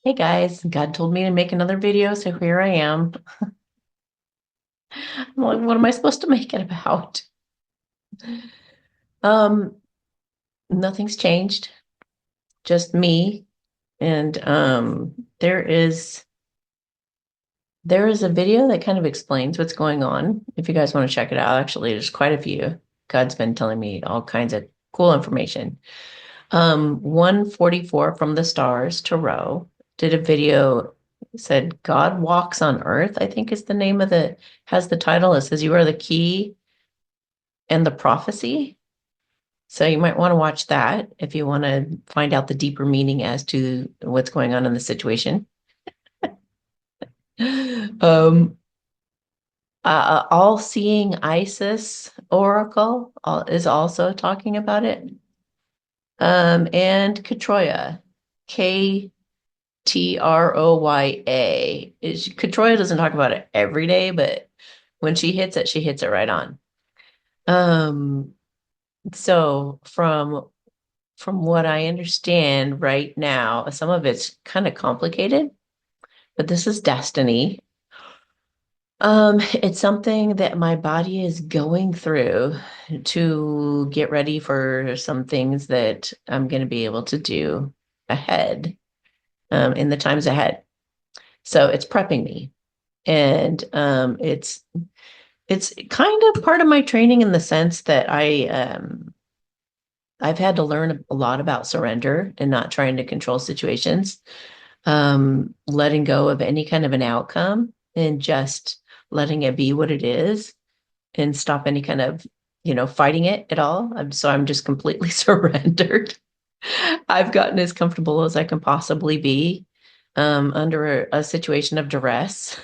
Hey guys, God told me to make another video, so here I am. I'm like, what am I supposed to make it about? Um, Nothing's changed, just me. And there is a video that kind of explains what's going on. If you guys want to check it out, actually, there's quite a few. God's been telling me all kinds of cool information. 144 from the Stars to Row did a video, said God Walks on Earth, I think is the name of has the title. It says you are the key and the prophecy. So you might want to watch that if you want to find out the deeper meaning as to what's going on in the situation. Um, All-Seeing Isis Oracle is also talking about it. And Katroya, Troya. Katroya doesn't talk about it every day, but when she hits it right on. Um, so from what I understand right now, some of it's kind of complicated, but this is destiny. It's something that my body is going through to get ready for some things that I'm going to be able to do ahead, in the times ahead. So it's prepping me. And it's kind of part of my training in the sense that I've had to learn a lot about surrender and not trying to control situations, letting go of any kind of an outcome and just letting it be what it is and stop any kind of, fighting it at all. I'm just completely surrendered. I've gotten as comfortable as I can possibly be, under a situation of duress.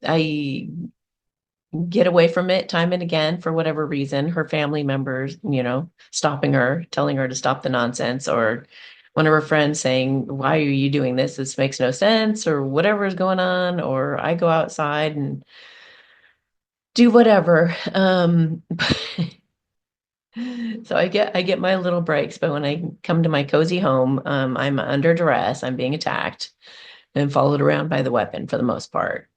I get away from it time and again for whatever reason. Her family members, stopping her, telling her to stop the nonsense, or one of her friends saying, "Why are you doing this? This makes no sense," or whatever is going on, or I go outside and do whatever. So I get my little breaks, but when I come to my cozy home, I'm under duress, I'm being attacked and followed around by the weapon for the most part.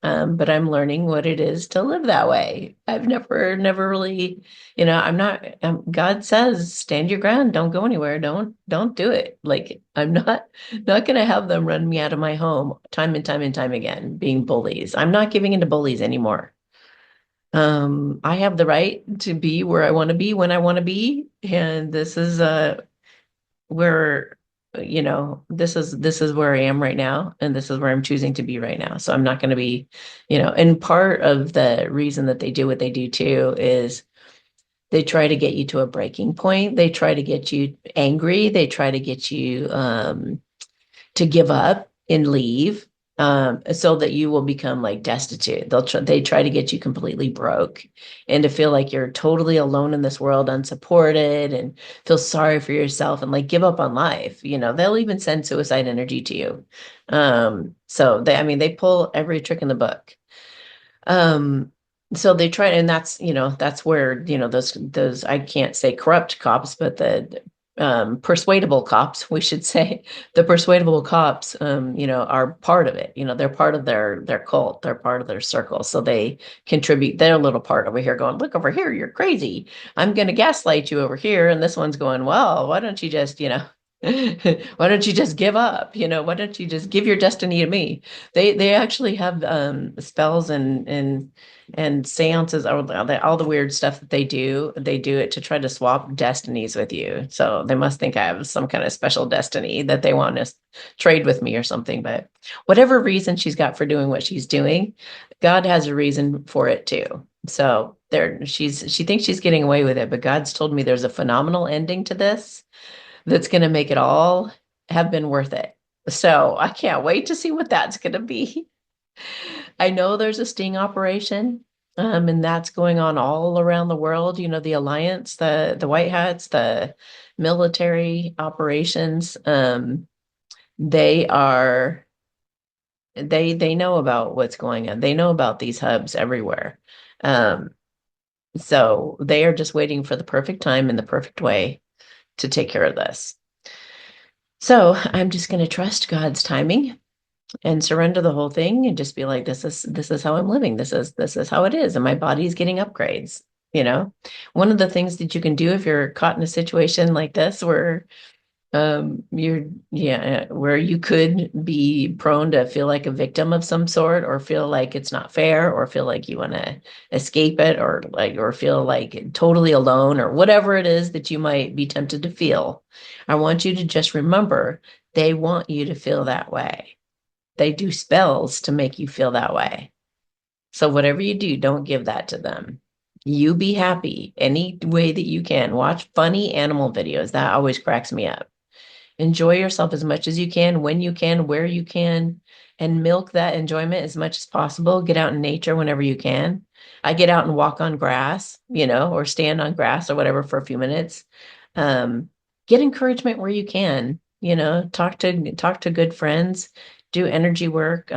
But I'm learning what it is to live that way. I've never really, I'm not, God says, stand your ground, don't go anywhere, don't do it. Like, I'm not going to have them run me out of my home time and time and time again, being bullies. I'm not giving in to bullies anymore. I have the right to be where I want to be when I want to be. And this is, where this is where I am right now, and this is where I'm choosing to be right now. So I'm not going to be, and part of the reason that they do what they do too is they try to get you to a breaking point. They try to get you angry. They try to get you to give up and leave, so that you will become like destitute. They try to get you completely broke and to feel like you're totally alone in this world, unsupported, and feel sorry for yourself and like give up on life. They'll even send suicide energy to you. So they pull every trick in the book. Um, so they try, and that's where, those, I can't say corrupt cops, but the persuadable cops, we should say, the persuadable cops, are part of it. They're part of their cult, they're part of their circle. So they contribute their little part over here, going, look over here, you're crazy. I'm gonna gaslight you over here. And this one's going, well, why don't you just, why don't you just give up? Why don't you just give your destiny to me? They actually have spells and seances, all the weird stuff that they do. They do it to try to swap destinies with you. So they must think I have some kind of special destiny that they want to trade with me or something. But whatever reason she's got for doing what she's doing, God has a reason for it too. So she thinks she's getting away with it, but God's told me there's a phenomenal ending to this that's going to make it all have been worth it. So I can't wait to see what that's going to be. I know there's a sting operation, and that's going on all around the world. The alliance, the white hats, the military operations. They are they know about what's going on. They know about these hubs everywhere. Um, so they are just waiting for the perfect time and the perfect way to take care of this. So I'm just going to trust God's timing and surrender the whole thing and just be like, this is how I'm living. This is how it is. And my body's getting upgrades. You know, one of the things that you can do if you're caught in a situation like this where you're yeah, where you could be prone to feel like a victim of some sort, or feel like it's not fair, or feel like you want to escape it, or feel like totally alone, or whatever it is that you might be tempted to feel. I want you to just remember they want you to feel that way. They do spells to make you feel that way. So whatever you do, don't give that to them. You be happy any way that you can. Watch funny animal videos. That always cracks me up. Enjoy yourself as much as you can, when you can, where you can, and milk that enjoyment as much as possible. Get out in nature whenever you can. I get out and walk on grass, or stand on grass or whatever for a few minutes. Get encouragement where you can, talk to good friends, do energy work,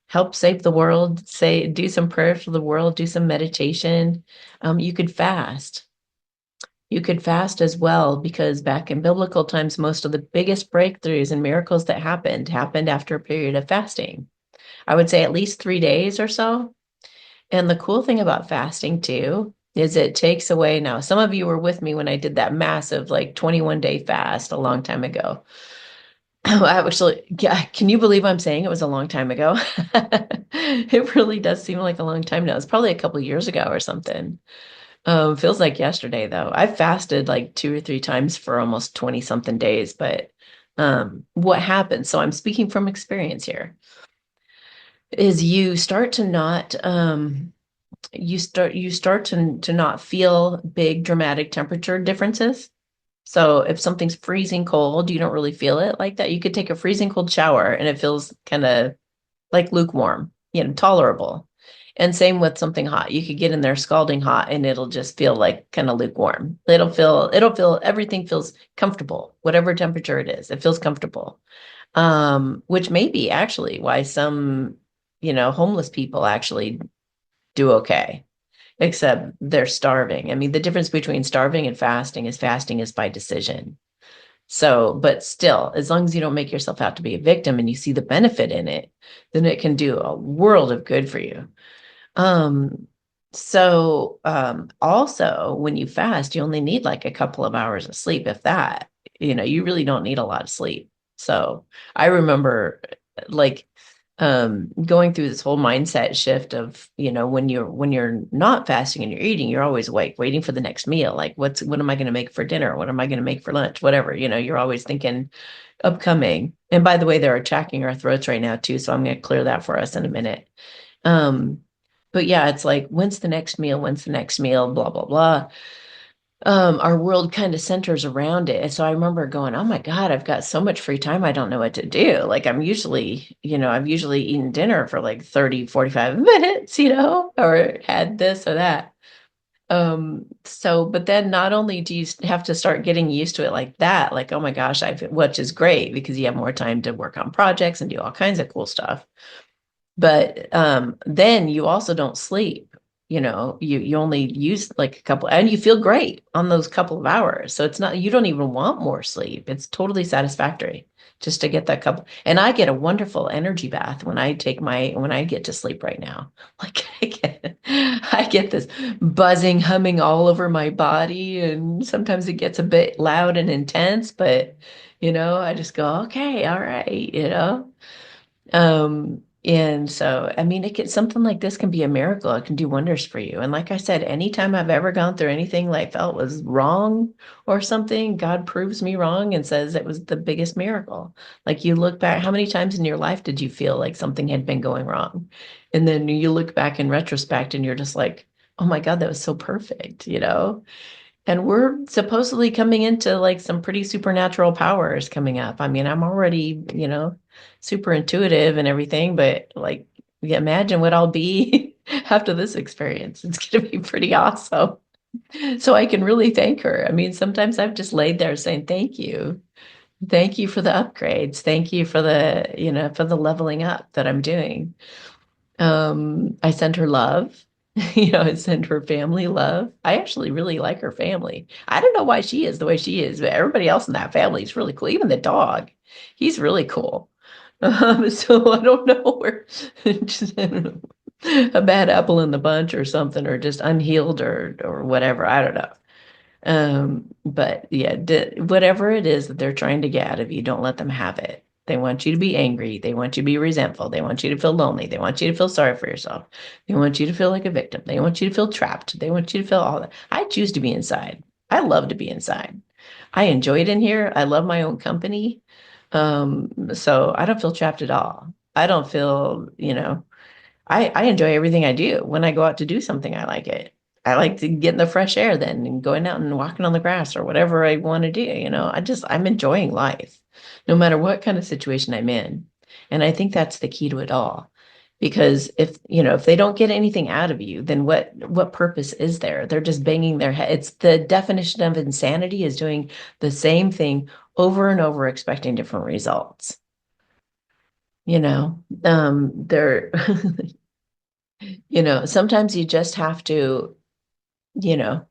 help save the world, do some prayers for the world, do some meditation. You could fast. You could fast as well, because back in biblical times, most of the biggest breakthroughs and miracles that happened after a period of fasting. I would say at least 3 days or so. And the cool thing about fasting too is it takes away. Now, some of you were with me when I did that massive, like, 21-day fast a long time ago. Actually, yeah, can you believe I'm saying it was a long time ago? It really does seem like a long time now. It's probably a couple years ago or something. Feels like yesterday though. I've fasted like 2 or 3 times for almost 20 something days, but what happens? So I'm speaking from experience here, is you start to not you start to not feel big dramatic temperature differences. So if something's freezing cold, you don't really feel it like that. You could take a freezing cold shower and it feels kind of like lukewarm, tolerable. And same with something hot. You could get in there scalding hot and it'll just feel like kind of lukewarm. Everything feels comfortable, whatever temperature it is, it feels comfortable. Which may be actually why some, homeless people actually do okay, except they're starving. I mean, the difference between starving and fasting is by decision. So, but still, as long as you don't make yourself out to be a victim and you see the benefit in it, then it can do a world of good for you. Also, when you fast, you only need like a couple of hours of sleep, if that. You really don't need a lot of sleep. So I remember, like, going through this whole mindset shift of, when you're not fasting and you're eating, you're always awake, waiting for the next meal. Like, what am I going to make for dinner? What am I going to make for lunch? Whatever, you're always thinking upcoming. And by the way, they're attacking our throats right now too, so I'm going to clear that for us in a minute. But yeah, it's like, when's the next meal? When's the next meal? Blah, blah, blah. Our world kind of centers around it. And so I remember going, oh my God, I've got so much free time. I don't know what to do. Like, I've usually eaten dinner for like 30, 45 minutes, or had this or that. But then not only do you have to start getting used to it like that, like, oh my gosh, which is great because you have more time to work on projects and do all kinds of cool stuff. But then you also don't sleep. You only use like a couple, and you feel great on those couple of hours. So it's not, you don't even want more sleep. It's totally satisfactory just to get that couple. And I get a wonderful energy bath when I get to sleep right now. Like, I get this buzzing, humming all over my body, and sometimes it gets a bit loud and intense, but I just go, okay, all right. And so, I mean, something like this can be a miracle. It can do wonders for you. And like I said, anytime I've ever gone through anything like felt was wrong or something, God proves me wrong and says it was the biggest miracle. Like, you look back, how many times in your life did you feel like something had been going wrong? And then you look back in retrospect and you're just like, oh my God, that was so perfect. And we're supposedly coming into like some pretty supernatural powers coming up. I mean, I'm already, super intuitive and everything, but like, imagine what I'll be after this experience. It's going to be pretty awesome. So I can really thank her. I mean, sometimes I've just laid there saying, thank you. Thank you for the upgrades. Thank you for for the leveling up that I'm doing. I send her love. and send her family love. I actually really like her family. I don't know why she is the way she is, but everybody else in that family is really cool. Even the dog, he's really cool. So I don't know where just, I don't know, a bad apple in the bunch or something, or just unhealed or whatever. I don't know. But yeah, whatever it is that they're trying to get out of you, don't let them have it. They want you to be angry. They want you to be resentful. They want you to feel lonely. They want you to feel sorry for yourself. They want you to feel like a victim. They want you to feel trapped. They want you to feel all that. I choose to be inside. I love to be inside. I enjoy it in here. I love my own company. So I don't feel trapped at all. I don't feel, I enjoy everything I do. When I go out to do something, I like it. I like to get in the fresh air then and going out and walking on the grass or whatever I want to do. I'm enjoying life no matter what kind of situation I'm in. And I think that's the key to it all. Because if they don't get anything out of you, then what purpose is there? They're just banging their head. It's the definition of insanity is doing the same thing over and over, expecting different results. They're sometimes you just have to, you know,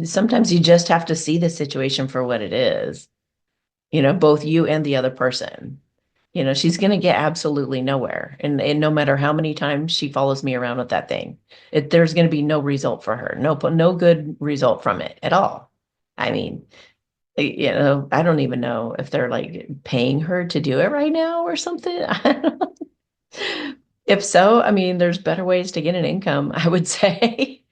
sometimes you just have to see the situation for what it is, both you and the other person. She's going to get absolutely nowhere. And no matter how many times she follows me around with that thing, there's going to be no result for her. No good result from it at all. I mean, I don't even know if they're like paying her to do it right now or something. I don't know. If so, I mean, there's better ways to get an income, I would say.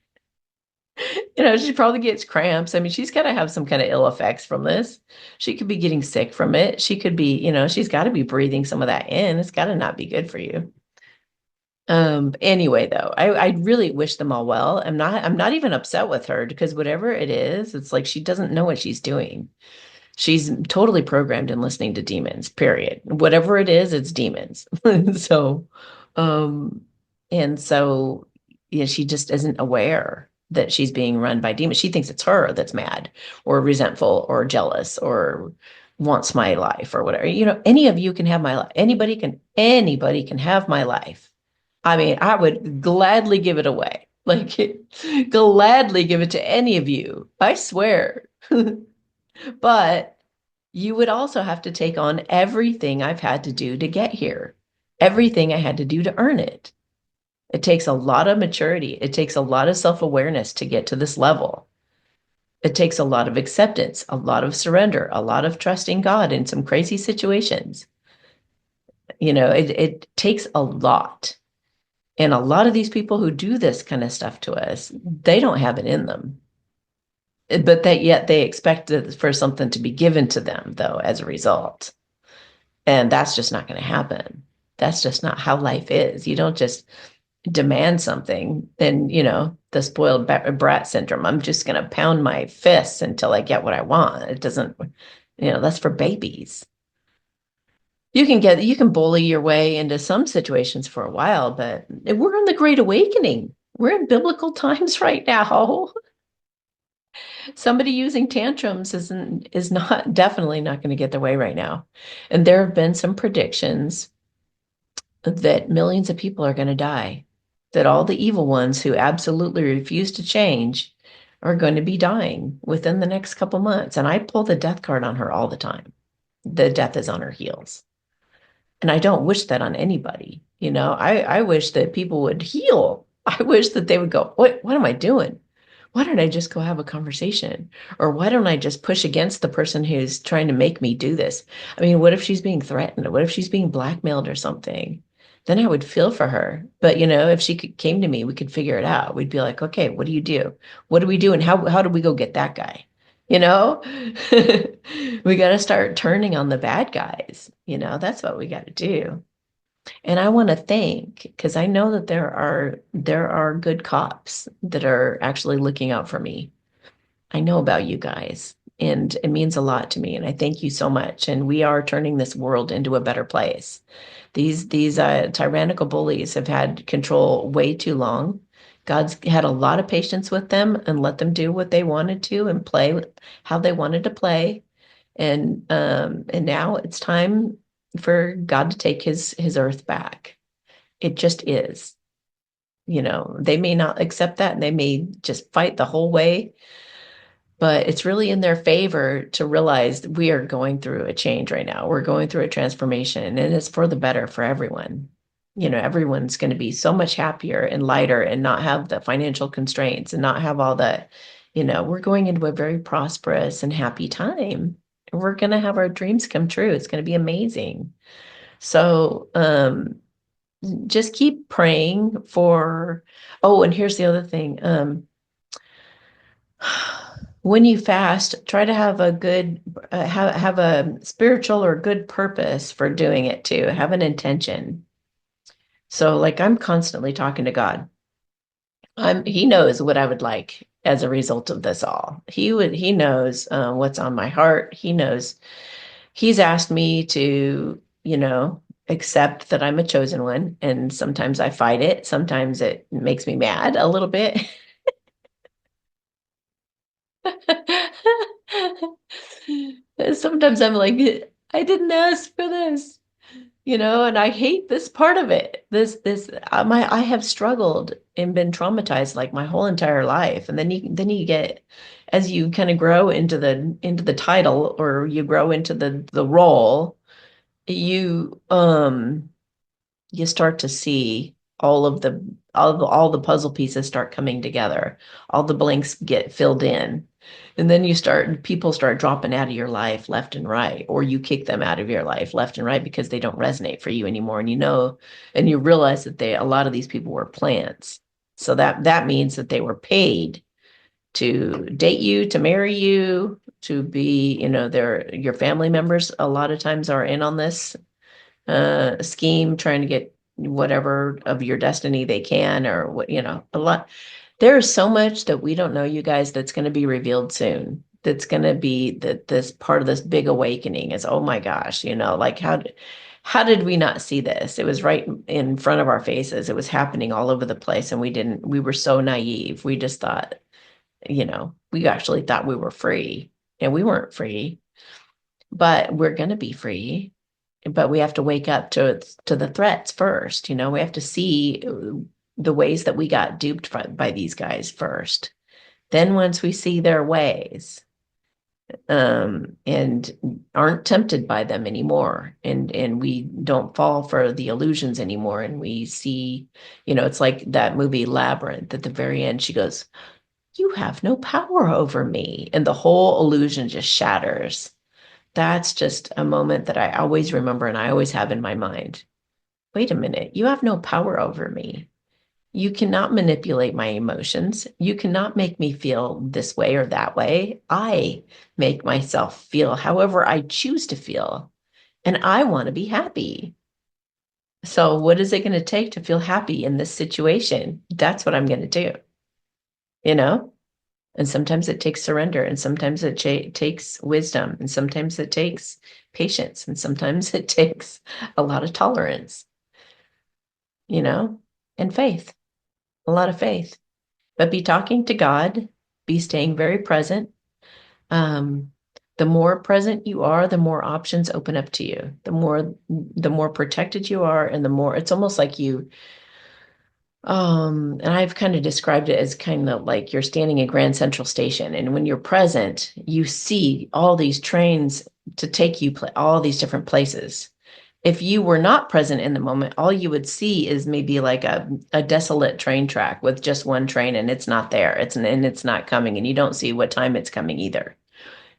She probably gets cramps. I mean, she's got to have some kind of ill effects from this. She could be getting sick from it. She could be, she's got to be breathing some of that in. It's got to not be good for you. Anyway, though, I really wish them all well. I'm not even upset with her because whatever it is, it's like she doesn't know what she's doing. She's totally programmed in listening to demons, period. Whatever it is, it's demons. So, um, and so, she just isn't aware that she's being run by demons. She thinks it's her that's mad or resentful or jealous or wants my life or whatever. Any of you can have my life. Anybody can have my life. I mean, I would gladly give it away. Like, gladly give it to any of you. I swear. But you would also have to take on everything I've had to do to get here, everything I had to do to earn it. It takes a lot of maturity. It takes a lot of self-awareness to get to this level. It takes a lot of acceptance, a lot of surrender, a lot of trusting God in some crazy situations. It takes a lot. And a lot of these people who do this kind of stuff to us, they don't have it in them. But that yet they expect for something to be given to them, though, as a result. And that's just not going to happen. That's just not how life is. You don't just demand something and, the spoiled brat syndrome. I'm just going to pound my fists until I get what I want. It doesn't, that's for babies. You can bully your way into some situations for a while, but we're in the Great Awakening. We're in biblical times right now. Somebody using tantrums is not definitely not going to get their way right now. And there have been some predictions that millions of people are going to die, that all the evil ones who absolutely refuse to change are going to be dying within the next couple months. And I pull the death card on her all the time. The death is on her heels. And I don't wish that on anybody. I wish that people would heal. I wish that they would go, what am I doing? Why don't I just go have a conversation? Or why don't I just push against the person who's trying to make me do this? I mean, what if she's being threatened? What if she's being blackmailed or something? Then I would feel for her. But, if she came to me, we could figure it out. We'd be like, okay, what do you do? What do we do? And how do we go get that guy? You know, we got to start turning on the bad guys. That's what we got to do. And I want to thank, because I know that there are good cops that are actually looking out for me. I know about you guys, and it means a lot to me. And I thank you so much. And we are turning this world into a better place. These tyrannical bullies have had control way too long. God's had a lot of patience with them and let them do what they wanted to and play how they wanted to play. And now it's time for God to take his earth back. It just is. they may not accept that and they may just fight the whole way, but it's really in their favor to realize that we are going through a change right now. We're going through a transformation, and it's for the better for everyone. Everyone's going to be so much happier and lighter and not have the financial constraints and not have all that. We're going into a very prosperous and happy time. We're going to have our dreams come true. It's going to be amazing. So, just keep praying for, oh, and here's the other thing. When you fast, try to have a good, have a spiritual or good purpose for doing it too. Have an intention. So like I'm constantly talking to God. He knows what I would like as a result of this all. He knows what's on my heart. He knows he's asked me to, accept that I'm a chosen one. And sometimes I fight it. Sometimes it makes me mad a little bit. Sometimes I'm like, I didn't ask for this, and I hate this part of it. I have struggled and been traumatized like my whole entire life. And then you get, as you kind of grow into the title, or you grow into the role, you you start to see all the puzzle pieces start coming together. All the blanks get filled in. And then people start dropping out of your life left and right, or you kick them out of your life left and right because they don't resonate for you anymore. And you realize that a lot of these people were plants. So that means that they were paid to date you, to marry you, to be, they're your family members. A lot of times are in on this scheme, trying to get whatever of your destiny they can, or what, a lot. There's so much that we don't know, you guys, that's going to be revealed soon. That's going to be this part of this big awakening is, oh my gosh, like how did we not see this? It was right in front of our faces. It was happening all over the place, and we were so naive. We just thought, we actually thought we were free, and we weren't free, but we're going to be free. But we have to wake up to the threats first. We have to see the ways that we got duped by these guys first. Then once we see their ways, and aren't tempted by them anymore, and we don't fall for the illusions anymore, and we see, it's like that movie Labyrinth. At the very end, she goes, "You have no power over me," and the whole illusion just shatters. That's just a moment that I always remember and I always have in my mind. Wait a minute, you have no power over me. You cannot manipulate my emotions. You cannot make me feel this way or that way. I make myself feel however I choose to feel, and I want to be happy. So, what is it going to take to feel happy in this situation? That's what I'm going to do, you know? And sometimes it takes surrender, and sometimes it takes wisdom, and sometimes it takes patience, and sometimes it takes a lot of tolerance, and faith, a lot of faith. But be talking to God, be staying very present. Um, the more present you are, the more options open up to you. The more protected you are, and the more it's almost like and I've kind of described it as kind of like you're standing in Grand Central Station, and when you're present, you see all these trains to take you all these different places. If you were not present in the moment, all you would see is maybe like a desolate train track with just one train, and it's not there. It's not coming, and you don't see what time it's coming either.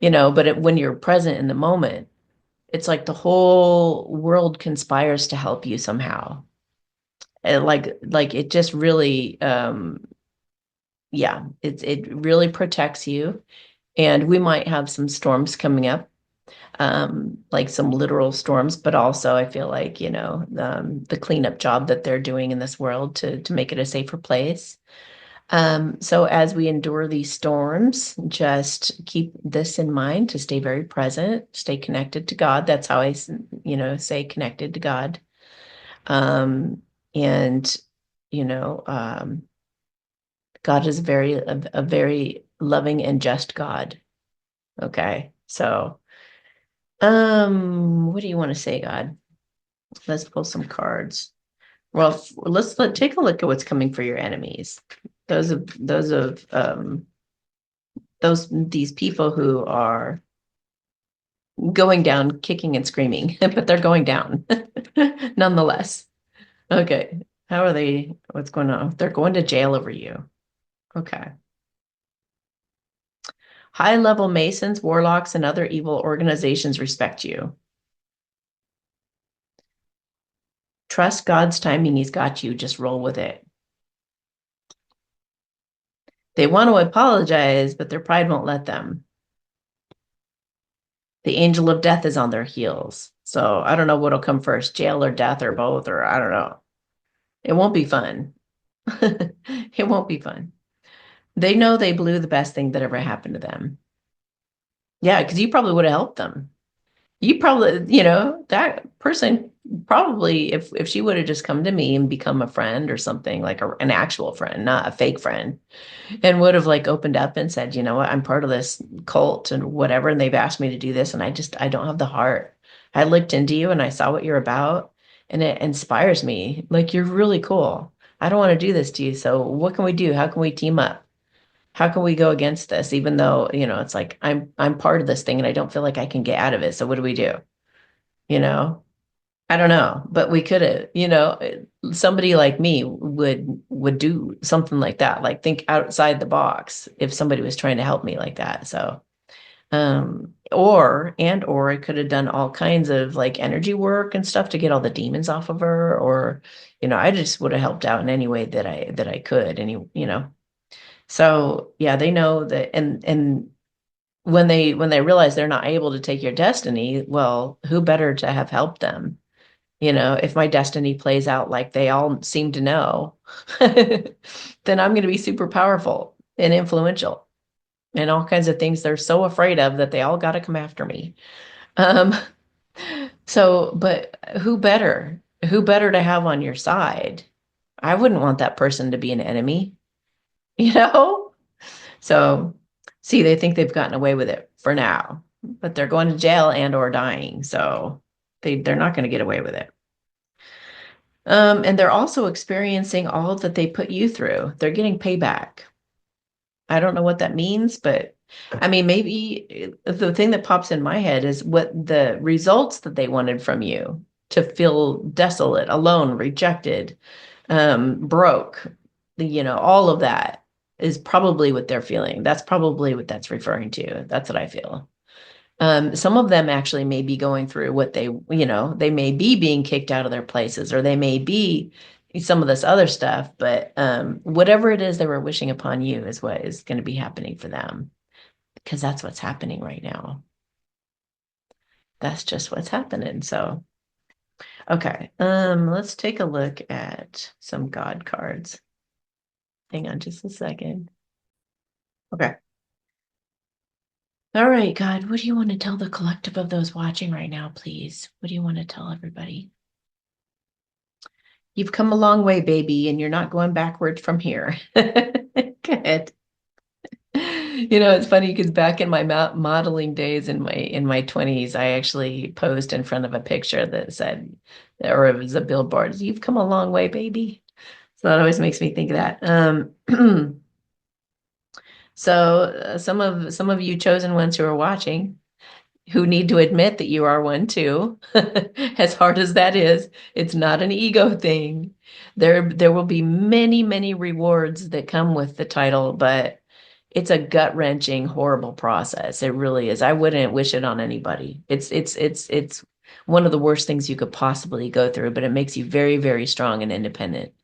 But when you're present in the moment, it's like the whole world conspires to help you somehow. And like it just really, yeah, it really protects you. And we might have some storms coming up, like some literal storms, but also I feel like, the cleanup job that they're doing in this world to make it a safer place. So as we endure these storms, just keep this in mind, to stay very present, stay connected to God. That's how I, say connected to God. And, you know, um, God is a very loving and just God. Okay. So, what do you want to say, God? Let's pull some cards. Well, let's take a look at what's coming for your enemies. These people who are going down, kicking and screaming, but they're going down nonetheless. Okay. How are they? What's going on? They're going to jail over you. Okay. High level Masons, warlocks, and other evil organizations respect you. Trust God's timing. He's got you. Just roll with it. They want to apologize, but their pride won't let them. The angel of death is on their heels. So I don't know what'll come first, jail or death or both, or I don't know. It won't be fun. It won't be fun. They know they blew the best thing that ever happened to them. Yeah, because you probably would have helped them. You probably, that person probably, if she would have just come to me and become a friend or something, like an actual friend, not a fake friend, and would have like opened up and said, you know what, I'm part of this cult and whatever, and they've asked me to do this, and I don't have the heart. I looked into you and I saw what you're about, and it inspires me. Like, you're really cool. I don't want to do this to you. So what can we do? How can we team up? How can we go against this? Even though, it's like I'm part of this thing and I don't feel like I can get out of it. So what do we do? You know? I don't know, but we could have, somebody like me would do something like that, like think outside the box if somebody was trying to help me like that. So, or I could have done all kinds of like energy work and stuff to get all the demons off of her, or, I just would have helped out in any way that I could. So yeah, they know that, and when they realize they're not able to take your destiny, well, who better to have helped them? If my destiny plays out like they all seem to know, then I'm going to be super powerful and influential and all kinds of things they're so afraid of that they all got to come after me. Um, but who better? Who better to have on your side? I wouldn't want that person to be an enemy, you know? So, see, they think they've gotten away with it for now, but they're going to jail and or dying. So they're not going to get away with it. And they're also experiencing all that they put you through. They're getting payback. I don't know what that means, but I mean, maybe the thing that pops in my head is what the results that they wanted from you to feel desolate, alone, rejected, broke, all of that is probably what they're feeling. That's probably what that's referring to. That's what I feel. Some of them actually may be going through what they may be being kicked out of their places, or they may be some of this other stuff, but whatever it is they were wishing upon you is what is going to be happening for them, because that's what's happening right now. That's just what's happening. So, okay, let's take a look at some God cards. Hang on just a second. Okay. All right, God, what do you want to tell the collective of those watching right now, please? What do you want to tell everybody? You've come a long way, baby, and you're not going backwards from here. Good. It's funny because back in my modeling days in my 20s, I actually posed in front of a picture that said, or it was a billboard, "You've come a long way, baby." So that always makes me think of that. So some of you chosen ones who are watching, who need to admit that you are one too. As hard as that is, it's not an ego thing. There will be many, many rewards that come with the title, but it's a gut-wrenching, horrible process. It really is. I wouldn't wish it on anybody. It's one of the worst things you could possibly go through, but it makes you very, very strong and independent.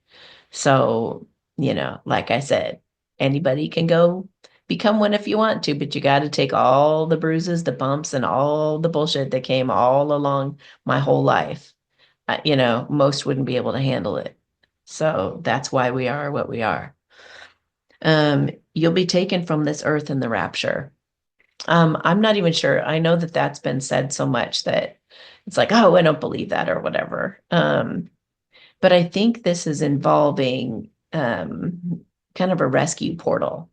So, like I said, anybody can go become one if you want to, but you got to take all the bruises, the bumps, and all the bullshit that came all along my whole life. Most wouldn't be able to handle it. So that's why we are what we are. You'll be taken from this earth in the rapture. I'm not even sure. I know that that's been said so much that it's like, oh, I don't believe that or whatever. But I think this is involving kind of a rescue portal.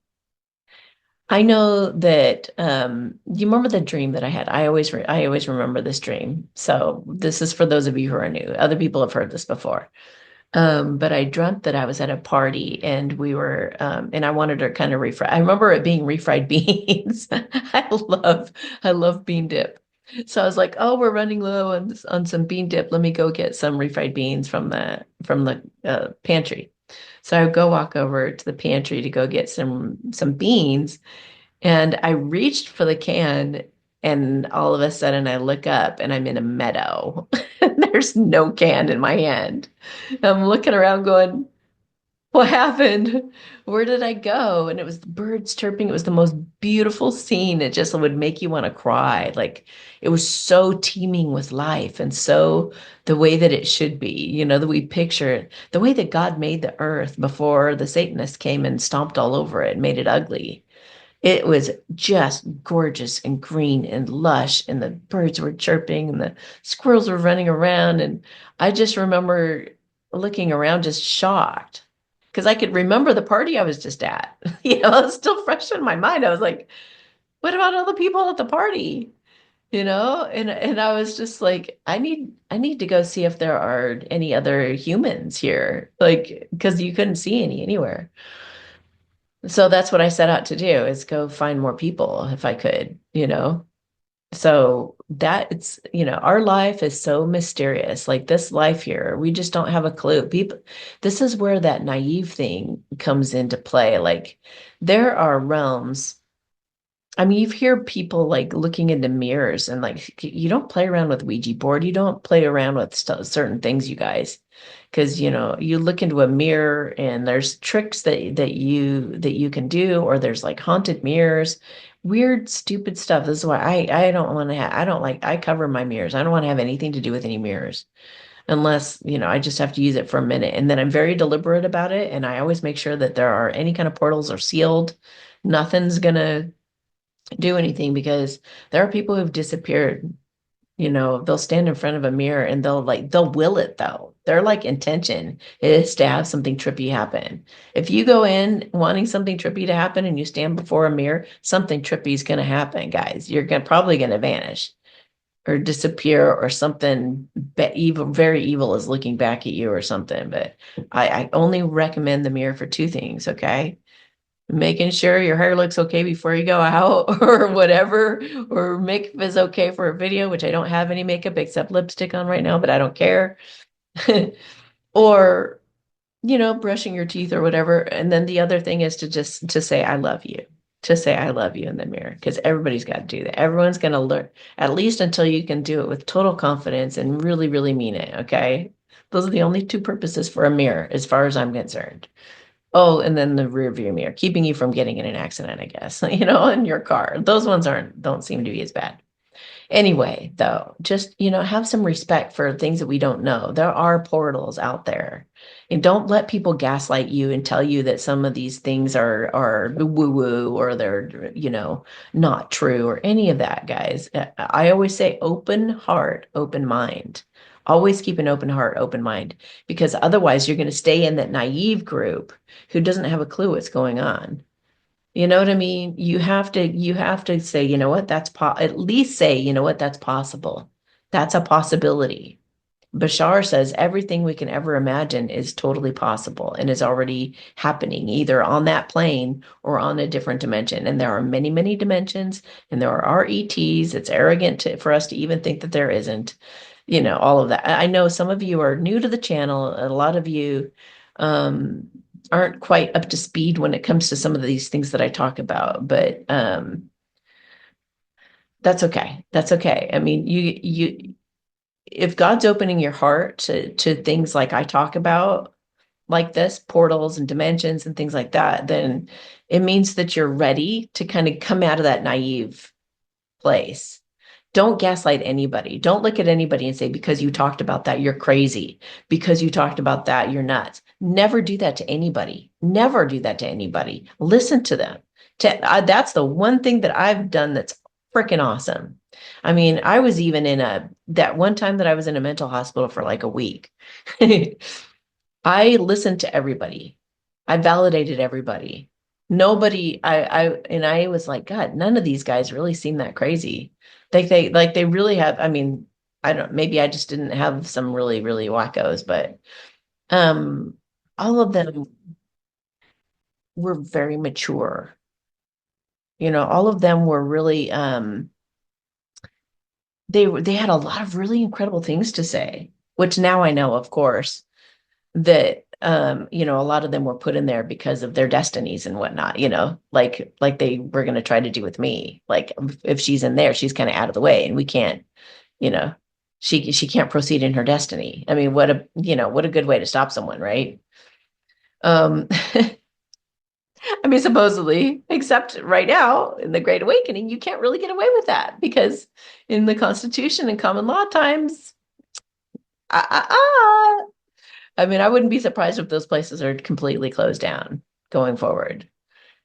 I know that you remember the dream that I had. I always remember this dream. So this is for those of you who are new. Other people have heard this before. But I dreamt that I was at a party and we were, and I wanted to kind of refry. I remember it being refried beans. I love bean dip. So I was like, oh, we're running low on some bean dip. Let me go get some refried beans from the pantry. So I would go walk over to the pantry to go get some beans, and I reached for the can, and all of a sudden I look up and I'm in a meadow. There's no can in my hand. I'm looking around going, what happened? Where did I go? And it was the birds chirping. It was the most beautiful scene. It just would make you want to cry. Like it was so teeming with life and so the way that it should be, that we picture it, the way that God made the earth before the Satanists came and stomped all over it and made it ugly. It was just gorgeous and green and lush, and the birds were chirping and the squirrels were running around. And I just remember looking around just shocked because I could remember the party I was just at. It's still fresh in my mind. I was like, what about all the people at the party? And I was just like, I need to go see if there are any other humans here, like because you couldn't see any anywhere. So that's what I set out to do is go find more people if I could. So that our life is so mysterious. Like this life here, we just don't have a clue. People, this is where that naive thing comes into play. Like there are realms. I mean, you hear people like looking into mirrors and like you don't play around with Ouija board. You don't play around with certain things, you guys, because you look into a mirror and there's tricks that you can do, or there's like haunted mirrors, weird, stupid stuff. This is why I don't want to have. I don't like. I cover my mirrors. I don't want to have anything to do with any mirrors unless I just have to use it for a minute, and then I'm very deliberate about it, and I always make sure that there are any kind of portals are sealed. Nothing's gonna do anything because there are people who've disappeared. They'll stand in front of a mirror and they'll will it though. Their like intention is to have something trippy happen. If you go in wanting something trippy to happen and you stand before a mirror, something trippy is going to happen, guys. You're probably going to vanish or disappear, or something evil, very evil is looking back at you or something. But I only recommend the mirror for two things, okay? Making sure your hair looks okay before you go out or whatever, or makeup is okay for a video, which I don't have any makeup except lipstick on right now, but I don't care. Or, brushing your teeth or whatever. And then the other thing is to say, I love you, to say, I love you in the mirror, because everybody's got to do that. Everyone's going to learn, at least until you can do it with total confidence and really, really mean it. Okay. Those are the only two purposes for a mirror, as far as I'm concerned. Oh, and then the rear view mirror, keeping you from getting in an accident, I guess, in your car. Those ones don't seem to be as bad. Anyway, though, just, have some respect for things that we don't know. There are portals out there. And don't let people gaslight you and tell you that some of these things are woo-woo, or they're, not true, or any of that, guys. I always say open heart, open mind. Always keep an open heart, open mind, because otherwise you're going to stay in that naive group who doesn't have a clue what's going on. You know what I mean? You have to say, you know what, at least say, you know what, that's possible. That's a possibility. Bashar says everything we can ever imagine is totally possible and is already happening either on that plane or on a different dimension. And there are many, many dimensions, and there are ETs. It's arrogant for us to even think that there isn't, all of that. I know some of you are new to the channel. A lot of you, um, aren't quite up to speed when it comes to some of these things that I talk about, but that's okay. That's okay. I mean, you if God's opening your heart to things like I talk about, like this, portals and dimensions and things like that, then it means that you're ready to kind of come out of that naive place. Don't gaslight anybody. Don't look at anybody and say, because you talked about that, you're crazy. Because you talked about that, you're nuts. Never do that to anybody. Never do that to anybody. Listen to them. That's the one thing that I've done that's freaking awesome. I mean, I was even that one time that I was in a mental hospital for like a week. I listened to everybody. I validated everybody. Nobody, and I was like, God, none of these guys really seem that crazy. They really have. I mean, I don't, maybe I just didn't have some really, really wackos, but Um, all of them were very mature. All of them were really they had a lot of really incredible things to say, which now I know, of course, that a lot of them were put in there because of their destinies and whatnot, like they were going to try to do with me. Like if she's in there, she's kind of out of the way and we can't, you know, she can't proceed in her destiny. I mean, what a good way to stop someone, right? Um I mean, supposedly, except right now in the Great Awakening, you can't really get away with that because in the Constitution and common law times, ah, ah, ah. I mean, I wouldn't be surprised if those places are completely closed down going forward.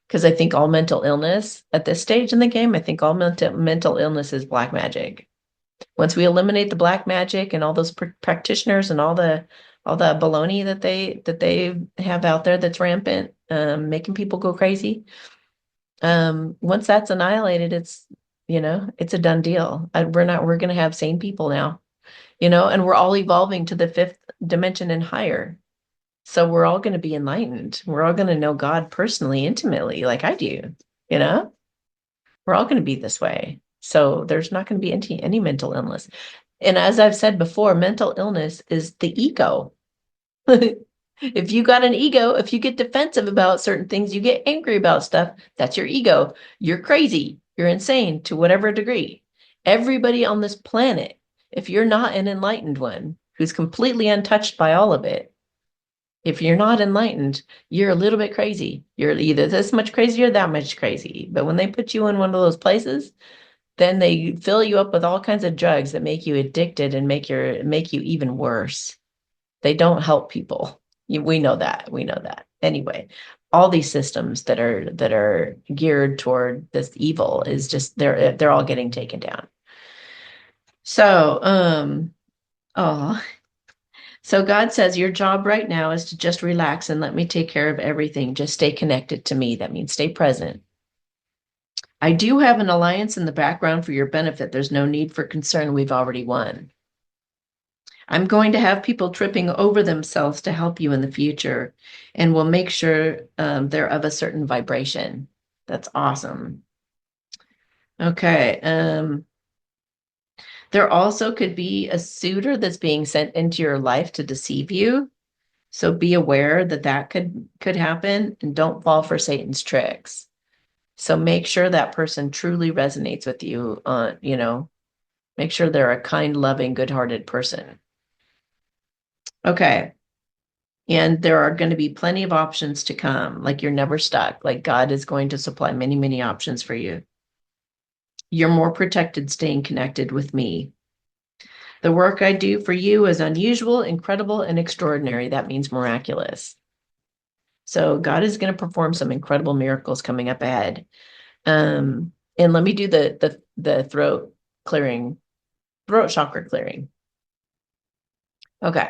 Because I think all mental illness at this stage in the game, I think all mental illness is black magic. Once we eliminate the black magic and all those practitioners and all the baloney that they have out there that's rampant, making people go crazy. Once that's annihilated, it's a done deal. We're going to have sane people now, and we're all evolving to the fifth dimension and higher. So we're all going to be enlightened. We're all going to know God personally, intimately, like I do, you know? We're all going to be this way. So there's not going to be any mental illness. And as I've said before, mental illness is the ego. If you got an ego, if you get defensive about certain things, you get angry about stuff, that's your ego. You're crazy. You're insane to whatever degree. Everybody on this planet, if you're not an enlightened one who's completely untouched by all of it, if you're not enlightened, you're a little bit crazy. You're either this much crazy or that much crazy. But when they put you in one of those places, then they fill you up with all kinds of drugs that make you addicted and make you even worse. They don't help people. We know that. We know that. Anyway, all these systems that are geared toward this evil is just they're all getting taken down. So, oh, so God says your job right now is to just relax and let me take care of everything. Just stay connected to me. That means stay present. I do have an alliance in the background for your benefit. There's no need for concern. We've already won. I'm going to have people tripping over themselves to help you in the future, and we'll make sure they're of a certain vibration. That's awesome. Okay. There also could be a suitor that's being sent into your life to deceive you. So be aware that that could happen, and don't fall for Satan's tricks. So make sure that person truly resonates with you. Make sure they're a kind, loving, good-hearted person. Okay. And there are going to be plenty of options to come. Like you're never stuck. Like God is going to supply many, many options for you. You're more protected staying connected with me. The work I do for you is unusual, incredible, and extraordinary. That means miraculous. So God is going to perform some incredible miracles coming up ahead. And let me do the throat chakra clearing. Okay.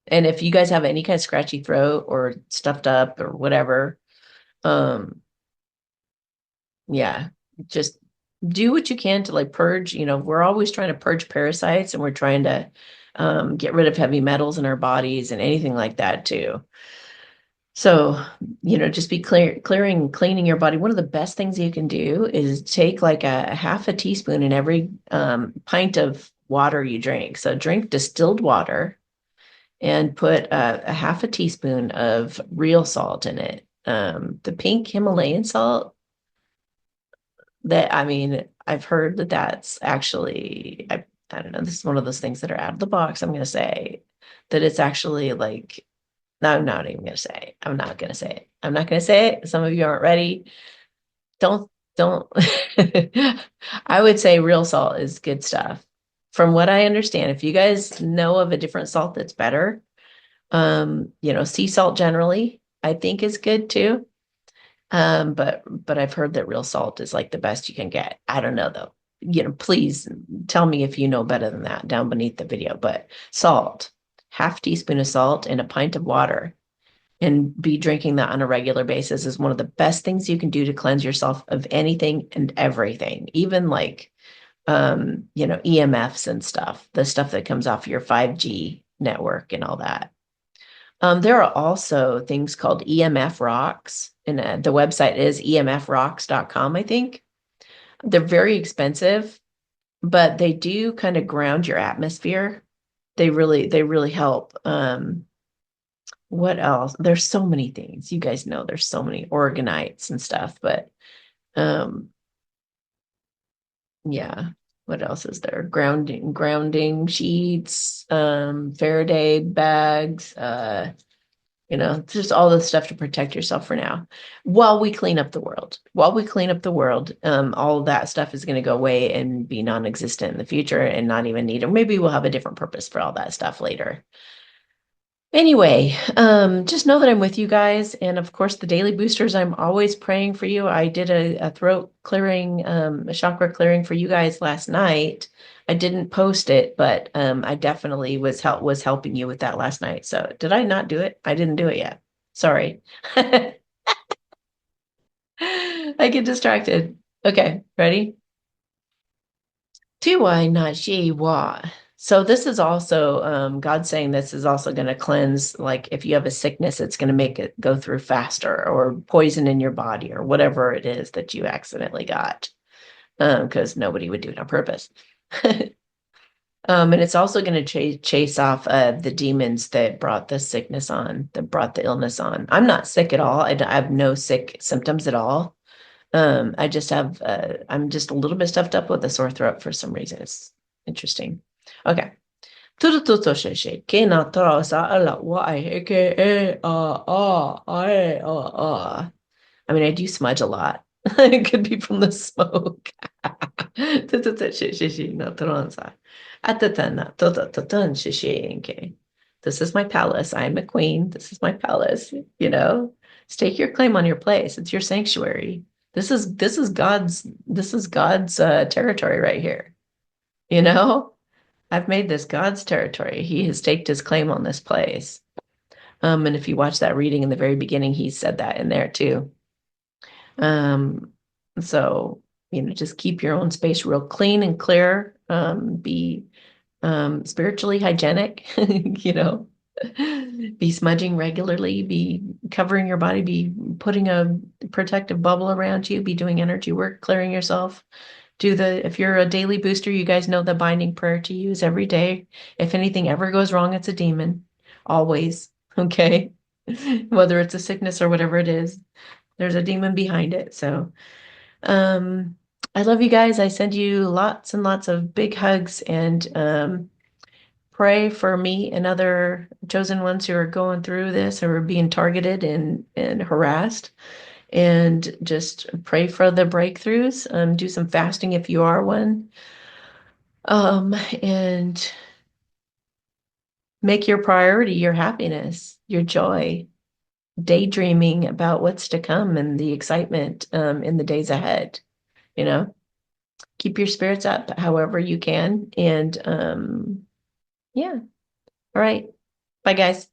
And if you guys have any kind of scratchy throat or stuffed up or whatever, yeah, just do what you can to like purge. We're always trying to purge parasites, and we're trying to get rid of heavy metals in our bodies and anything like that too. So, just be cleaning your body. One of the best things you can do is take like a half a teaspoon in every pint of water you drink. So drink distilled water and put a half a teaspoon of real salt in it. The pink Himalayan salt, I mean, I've heard that that's actually, I don't know, this is one of those things that are out of the box. I'm going to say that it's actually like, no, I'm not even going to say it. I'm not going to say it. I'm not going to say it. Some of you aren't ready. Don't. I would say real salt is good stuff. From what I understand, if you guys know of a different salt that's better, sea salt generally, I think is good too. But I've heard that real salt is like the best you can get. I don't know though. Please tell me if you know better than that down beneath the video. But salt, half teaspoon of salt in a pint of water, and be drinking that on a regular basis is one of the best things you can do to cleanse yourself of anything and everything, even like EMFs and stuff, the stuff that comes off your 5G network and all that. There are also things called EMF rocks, and the website is emfrocks.com, I think. They're very expensive, but they do kind of ground your atmosphere. They really help. What else? There's so many things. You guys know there's so many organites and stuff, but um yeah. What else is there? Grounding sheets, Faraday bags, just all the stuff to protect yourself for now. While we clean up the world. While we clean up the world, all of that stuff is going to go away and be non-existent in the future and not even needed. Maybe we'll have a different purpose for all that stuff later. Anyway, just know that I'm with you guys. And of course, the daily boosters, I'm always praying for you. I did a throat clearing, a chakra clearing for you guys last night. I didn't post it, but I definitely was helping you with that last night. So did I not do it? I didn't do it yet. Sorry. I get distracted. Okay, ready? Tu wai na shi wa. So this is also God saying this is also going to cleanse. Like if you have a sickness, it's going to make it go through faster, or poison in your body, or whatever it is that you accidentally got, because nobody would do it on purpose. And it's also going to chase off the demons that brought the sickness on, that brought the illness on. I'm not sick at all. I have no sick symptoms at all. I just have, I'm just a little bit stuffed up with a sore throat for some reason. It's interesting. Okay. I mean, I do smudge a lot. It could be from the smoke. This is my palace. I'm a queen. This is my palace. Stake your claim on your place. It's your sanctuary. This is God's territory right here. You know, I've made this God's territory. He has staked his claim on this place. And if you watch that reading in the very beginning, he said that in there too. Um, so, just keep your own space real clean and clear. Be spiritually hygienic, be smudging regularly, be covering your body, be putting a protective bubble around you, be doing energy work, clearing yourself. If you're a daily booster, you guys know the binding prayer to use every day. If anything ever goes wrong, it's a demon. Always. Okay. Whether it's a sickness or whatever it is, there's a demon behind it. So, I love you guys. I send you lots and lots of big hugs, and pray for me and other chosen ones who are going through this or are being targeted and harassed. And just pray for the breakthroughs. Do some fasting if you are one. And make your priority your happiness, your joy, daydreaming about what's to come and the excitement in the days ahead. Keep your spirits up however you can. And yeah. All right. Bye, guys.